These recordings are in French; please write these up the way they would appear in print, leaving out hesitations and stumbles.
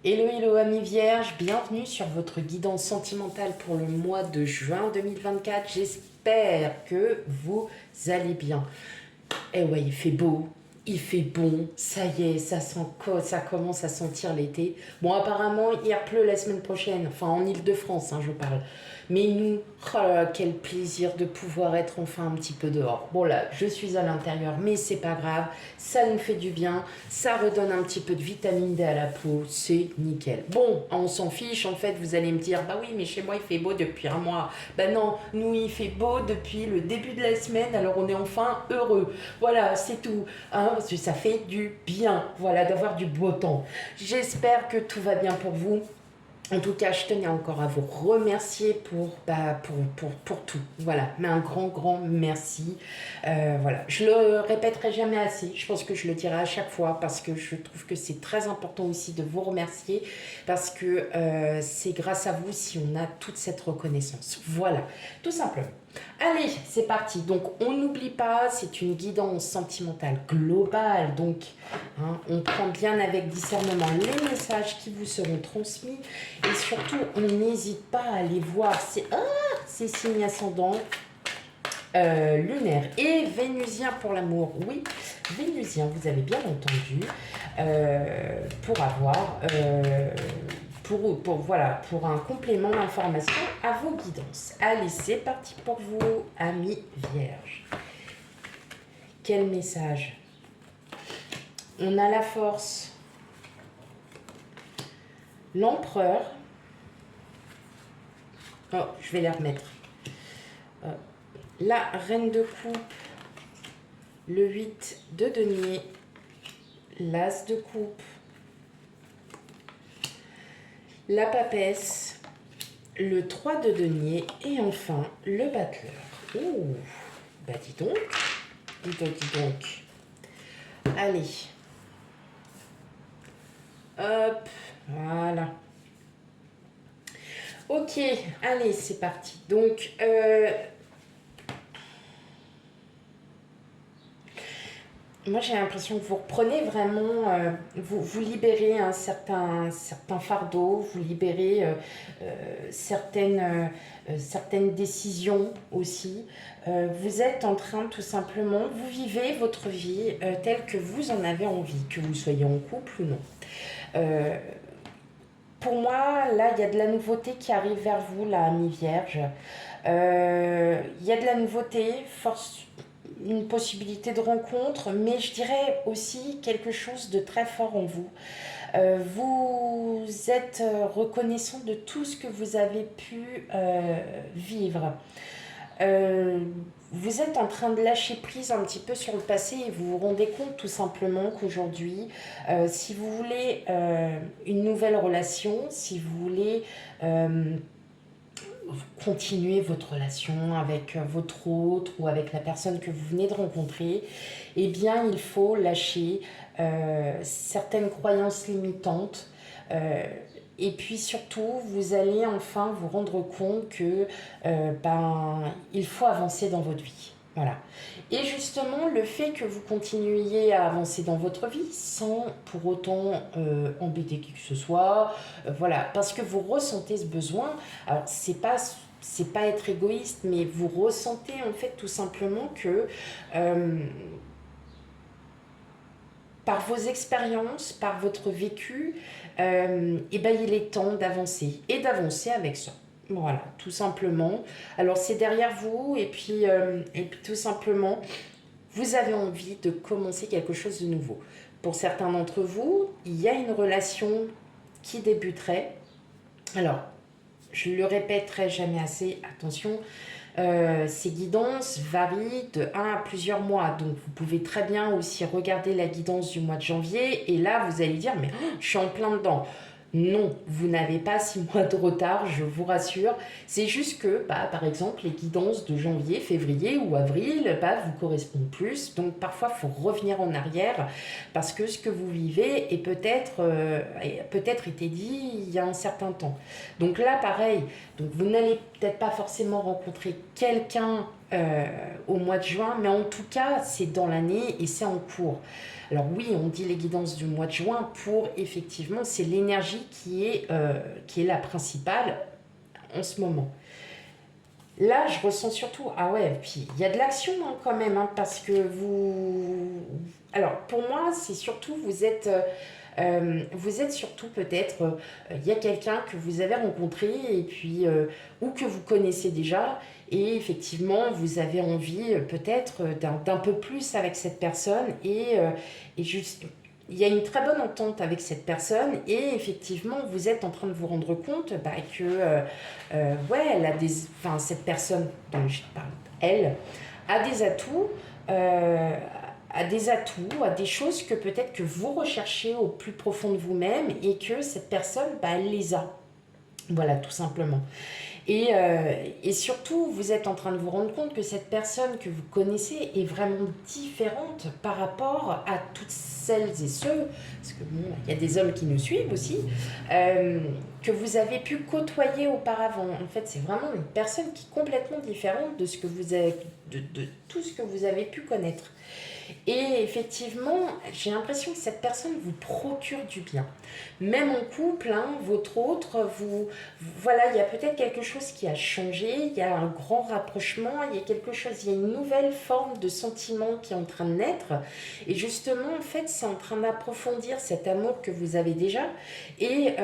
Hello, hello amis vierges, bienvenue sur votre guidance sentimentale pour le mois de juin 2024. J'espère que vous allez bien. Eh ouais, il fait beau, il fait bon, ça y est, ça commence à sentir l'été. Bon, apparemment, il pleut la semaine prochaine, enfin en Île-de-France, je parle. Mais nous, oh là là, quel plaisir de pouvoir être enfin un petit peu dehors. Bon là, je suis à l'intérieur, mais c'est pas grave, ça nous fait du bien, ça redonne un petit peu de vitamine D à la peau, c'est nickel. Bon, on s'en fiche, en fait, vous allez me dire, bah oui, mais chez moi il fait beau depuis un mois. Bah non, nous il fait beau depuis le début de la semaine, alors on est enfin heureux. Voilà, c'est tout, parce que ça fait du bien, voilà, d'avoir du beau temps. J'espère que tout va bien pour vous. En tout cas, je tenais encore à vous remercier pour tout. Voilà, mais un grand, grand merci. Voilà, je le répéterai jamais assez. Je pense que je le dirai à chaque fois parce que je trouve que c'est très important aussi de vous remercier parce que c'est grâce à vous si on a toute cette reconnaissance. Voilà, tout simplement. Allez, c'est parti. Donc, on n'oublie pas, c'est une guidance sentimentale globale. Donc, on prend bien avec discernement les messages qui vous seront transmis. Et surtout, on n'hésite pas à aller voir ces signes ascendants lunaire et vénusien pour l'amour. Oui, vénusien, vous avez bien entendu, pour avoir, voilà, pour un complément d'information à vos guidances. Allez, c'est parti pour vous, amis vierges. Quel message? On a la force, l'empereur. Oh, je vais les remettre. La reine de coupe, le 8 de denier, l'as de coupe, la papesse, le 3 de denier et enfin le battleur. Ouh, bah dis donc, dis donc, dis donc. Allez. Hop, voilà. Ok, allez, c'est parti. Donc, moi, j'ai l'impression que vous reprenez vraiment, vous libérez un certain fardeau, vous libérez certaines décisions aussi. Vous êtes en train, tout simplement, vous vivez votre vie telle que vous en avez envie, que vous soyez en couple ou non. Pour moi, là, il y a de la nouveauté qui arrive vers vous, là, amis vierges. Il y a de la nouveauté, une possibilité de rencontre, mais je dirais aussi quelque chose de très fort en vous. Vous êtes reconnaissant de tout ce que vous avez pu vivre. Vous êtes en train de lâcher prise un petit peu sur le passé et vous vous rendez compte tout simplement qu'aujourd'hui, si vous voulez une nouvelle relation, si vous voulez continuer votre relation avec votre autre ou avec la personne que vous venez de rencontrer, eh bien il faut lâcher certaines croyances limitantes. Et puis surtout, vous allez enfin vous rendre compte que il faut avancer dans votre vie. Voilà. Et justement, le fait que vous continuiez à avancer dans votre vie sans pour autant embêter qui que ce soit, voilà, parce que vous ressentez ce besoin. Alors, c'est pas être égoïste, mais vous ressentez en fait tout simplement que par vos expériences, par votre vécu, et ben il est temps d'avancer et d'avancer avec ça. Voilà, tout simplement. Alors c'est derrière vous et puis tout simplement, vous avez envie de commencer quelque chose de nouveau. Pour certains d'entre vous, il y a une relation qui débuterait. Alors, je le répéterai jamais assez, attention, ces guidances varient de 1 à plusieurs mois. Donc, vous pouvez très bien aussi regarder la guidance du mois de janvier. Et là, vous allez dire, mais je suis en plein dedans. Non, vous n'avez pas 6 mois de retard, je vous rassure. C'est juste que, par exemple, les guidances de janvier, février ou avril vous correspondent plus. Donc, parfois, il faut revenir en arrière parce que ce que vous vivez est peut-être été dit il y a un certain temps. Donc là, pareil, donc vous n'allez peut-être pas forcément rencontrer quelqu'un au mois de juin, mais en tout cas, c'est dans l'année et c'est en cours. Alors oui, on dit les guidances du mois de juin pour, effectivement, c'est l'énergie qui est la principale en ce moment. Là, je ressens surtout, ah ouais, puis il y a de l'action hein, quand même, hein, parce que vous... Alors, pour moi, c'est surtout, vous êtes surtout peut-être, il y a quelqu'un que vous avez rencontré et puis, ou que vous connaissez déjà, et effectivement, vous avez envie peut-être d'un peu plus avec cette personne, et juste, il y a une très bonne entente avec cette personne, et effectivement, vous êtes en train de vous rendre compte bah, que, ouais, elle a des, enfin, cette personne dont je parle, elle a des atouts. euh, à des atouts, à des choses que peut-être que vous recherchez au plus profond de vous-même et que cette personne, bah, elle les a. Voilà, tout simplement. Et surtout, vous êtes en train de vous rendre compte que cette personne que vous connaissez est vraiment différente par rapport à toutes celles et ceux, parce que bon, il y a des hommes qui nous suivent aussi, euh, que vous avez pu côtoyer auparavant. En fait, c'est vraiment une personne qui est complètement différente de ce que vous avez, de tout ce que vous avez pu connaître. Et effectivement, j'ai l'impression que cette personne vous procure du bien. Même en couple, hein, votre autre, voilà, il y a peut-être quelque chose qui a changé, il y a un grand rapprochement, il y a quelque chose, il y a une nouvelle forme de sentiment qui est en train de naître. Et justement, en fait, c'est en train d'approfondir cet amour que vous avez déjà. Et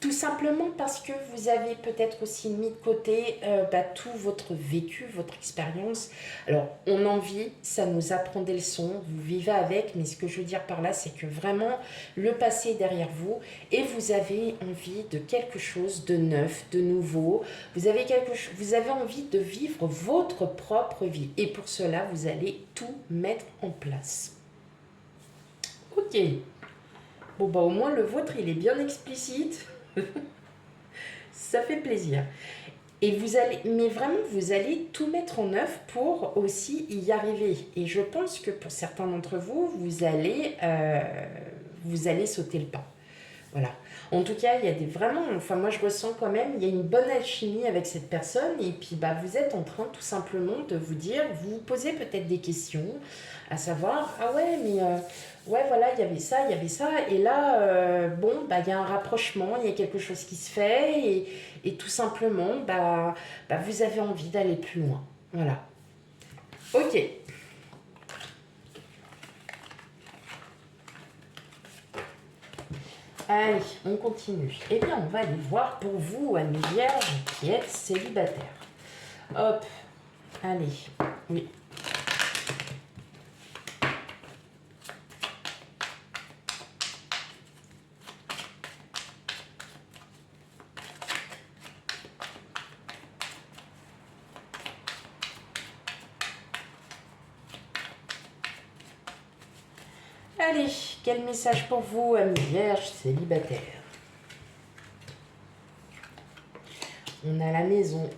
tout simplement parce que vous avez peut-être aussi mis de côté bah, tout votre vécu, votre expérience. Alors, on en vit, ça nous apprend des leçons, vous vivez avec, mais ce que je veux dire par là, c'est que vraiment, le passé est derrière vous et vous avez envie de quelque chose de neuf, de nouveau. Vous avez envie de vivre votre propre vie. Et pour cela, vous allez tout mettre en place. Ok. Bon, bah au moins, le vôtre, il est bien explicite. Ça fait plaisir. Et vous allez, mais vraiment, vous allez tout mettre en œuvre pour aussi y arriver. Et je pense que pour certains d'entre vous, vous allez sauter le pas. Voilà. En tout cas, il y a des vraiment, enfin moi je ressens quand même, il y a une bonne alchimie avec cette personne et puis bah vous êtes en train tout simplement de vous dire, vous vous posez peut-être des questions, à savoir ah ouais mais ouais voilà il y avait ça et là bon bah il y a un rapprochement, il y a quelque chose qui se fait et tout simplement bah vous avez envie d'aller plus loin. Voilà. Ok. Allez, on continue. Eh bien, on va aller voir pour vous, amis vierges, qui êtes célibataire. Hop, allez, oui. Allez, quel message pour vous, amis vierges célibataires? On a la maison,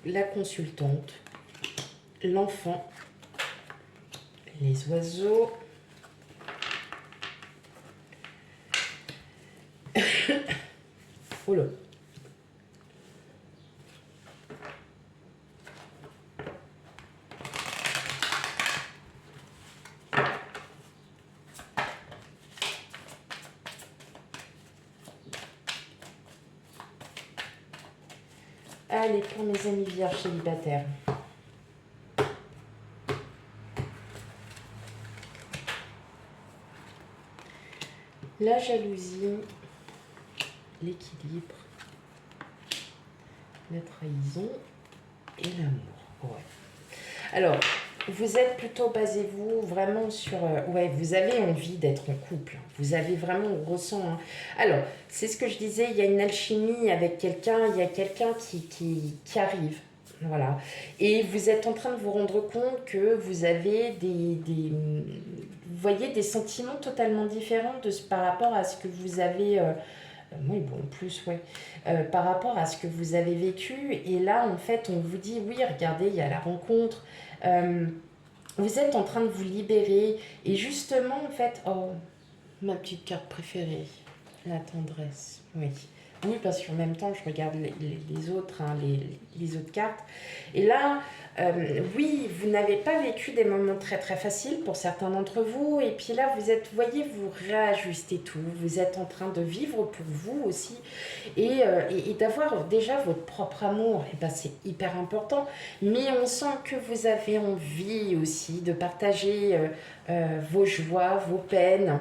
la consultante, l'enfant, les oiseaux. Oh là. Allez, pour mes amis vierges célibataires. La jalousie, l'équilibre, la trahison et l'amour. Ouais. Alors, vous êtes plutôt, basez-vous vraiment sur... ouais, vous avez envie d'être en couple. Vous avez vraiment, on ressent... Hein. Alors, c'est ce que je disais, il y a une alchimie avec quelqu'un, il y a quelqu'un qui arrive. Voilà. Et vous êtes en train de vous rendre compte que vous avez vous voyez, des sentiments totalement différents par rapport à ce que vous avez... oui, bon, en plus, ouais. Par rapport à ce que vous avez vécu. Et là, en fait, on vous dit, oui, regardez, il y a la rencontre. Euh, vous êtes en train de vous libérer. Et justement, en fait, oh, ma petite carte préférée, la tendresse. Oui. Oui, parce qu'en même temps, je regarde les autres, hein, les autres cartes. Et là, oui, vous n'avez pas vécu des moments très très faciles pour certains d'entre vous. Et puis là, vous êtes, vous voyez, vous réajustez tout. Vous êtes en train de vivre pour vous aussi. Et d'avoir déjà votre propre amour, et ben, c'est hyper important. Mais on sent que vous avez envie aussi de partager vos joies, vos peines,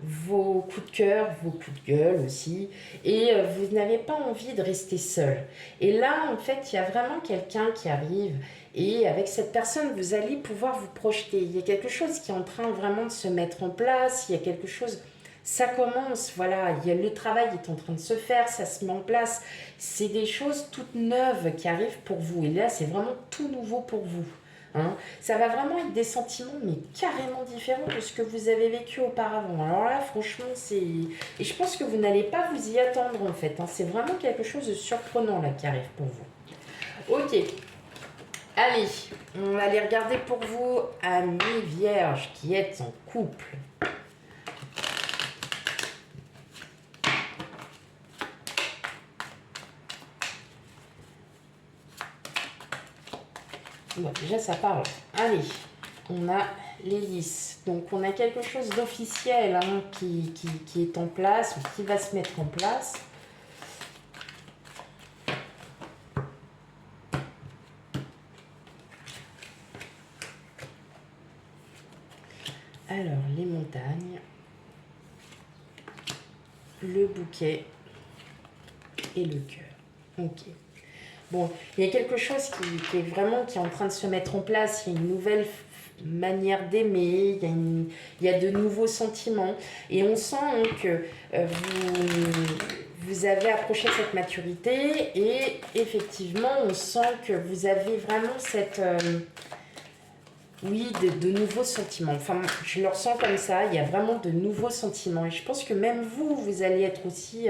vos coups de cœur, vos coups de gueule aussi. Et vous n'avez pas envie de rester seul. Et là, en fait, il y a vraiment quelqu'un qui arrive. Et avec cette personne, vous allez pouvoir vous projeter. Il y a quelque chose qui est en train vraiment de se mettre en place. Il y a quelque chose, ça commence, voilà. Le travail est en train de se faire, ça se met en place. C'est des choses toutes neuves qui arrivent pour vous. Et là, c'est vraiment tout nouveau pour vous. Hein. Ça va vraiment être des sentiments, mais carrément différents de ce que vous avez vécu auparavant. Alors là, franchement, c'est... Et je pense que vous n'allez pas vous y attendre, en fait. Hein. C'est vraiment quelque chose de surprenant, là, qui arrive pour vous. Ok. Allez, on va aller regarder pour vous, amis vierges, qui êtes en couple. Bon, déjà, ça parle. Allez, on a l'hélice. Donc, on a quelque chose d'officiel hein, qui est en place, ou qui va se mettre en place. Alors, les montagnes, le bouquet et le cœur. Ok. Bon, il y a quelque chose qui est vraiment qui est en train de se mettre en place. Il y a une nouvelle manière d'aimer, il y a de nouveaux sentiments. Et on sent hein, que vous avez approché cette maturité et effectivement, on sent que vous avez vraiment cette... oui, de nouveaux sentiments. Enfin, je le ressens comme ça. Il y a vraiment de nouveaux sentiments. Et je pense que même vous, vous allez être aussi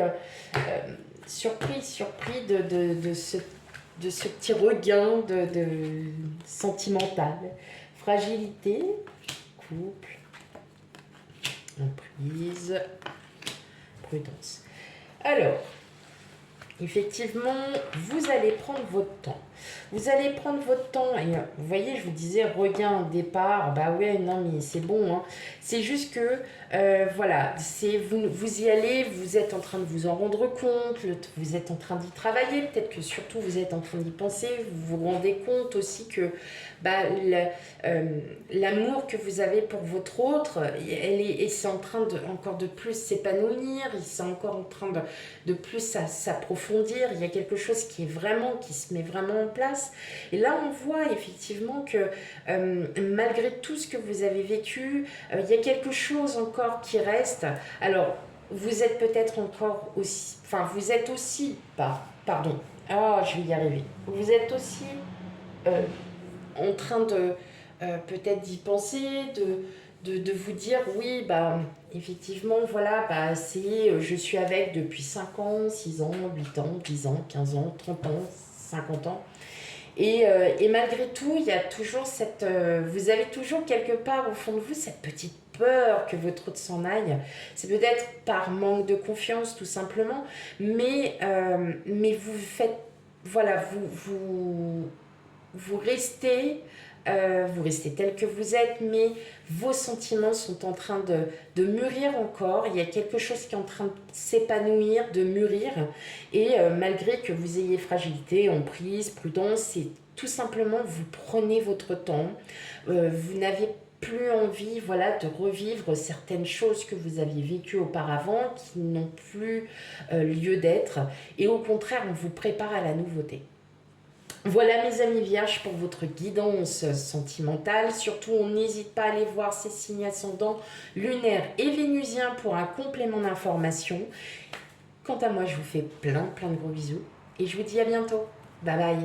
surpris de ce petit regain de sentimental. Fragilité, couple, emprise, prudence. Alors, effectivement, vous allez prendre votre temps. Vous allez prendre votre temps. Et vous voyez, je vous disais, regain, départ. Bah ouais, non, mais c'est bon. Hein. C'est juste que, voilà, vous y allez, vous êtes en train de vous en rendre compte, vous êtes en train d'y travailler. Peut-être que surtout, vous êtes en train d'y penser. Vous vous rendez compte aussi que bah, l'amour que vous avez pour votre autre, et c'est en train de, encore de plus s'épanouir. C'est encore en train de plus s'approfondir. Il y a quelque chose qui se met vraiment en place. Et là, on voit effectivement que malgré tout ce que vous avez vécu, il y a quelque chose encore qui reste. Alors, vous êtes peut-être encore aussi... Enfin, vous êtes aussi... Pardon. Ah, je vais y arriver. Vous êtes aussi en train de peut-être d'y penser, de vous dire, oui, bah, effectivement, voilà, bah, je suis avec depuis 5 ans, 6 ans, 8 ans, 10 ans, 15 ans, 30 ans, 50 ans. Et malgré tout, il y a toujours cette... vous avez toujours quelque part au fond de vous cette petite peur que votre autre s'en aille. C'est peut-être par manque de confiance tout simplement, mais vous faites... Voilà, vous restez tel que vous êtes, mais vos sentiments sont en train de mûrir encore. Il y a quelque chose qui est en train de s'épanouir, de mûrir. Et malgré que vous ayez fragilité, emprise, prudence, c'est tout simplement, vous prenez votre temps. Vous n'avez plus envie voilà, de revivre certaines choses que vous aviez vécues auparavant, qui n'ont plus lieu d'être. Et au contraire, on vous prépare à la nouveauté. Voilà mes amis vierges pour votre guidance sentimentale. Surtout, on n'hésite pas à aller voir ces signes ascendants lunaires et vénusiens pour un complément d'information. Quant à moi, je vous fais plein de gros bisous et je vous dis à bientôt. Bye bye.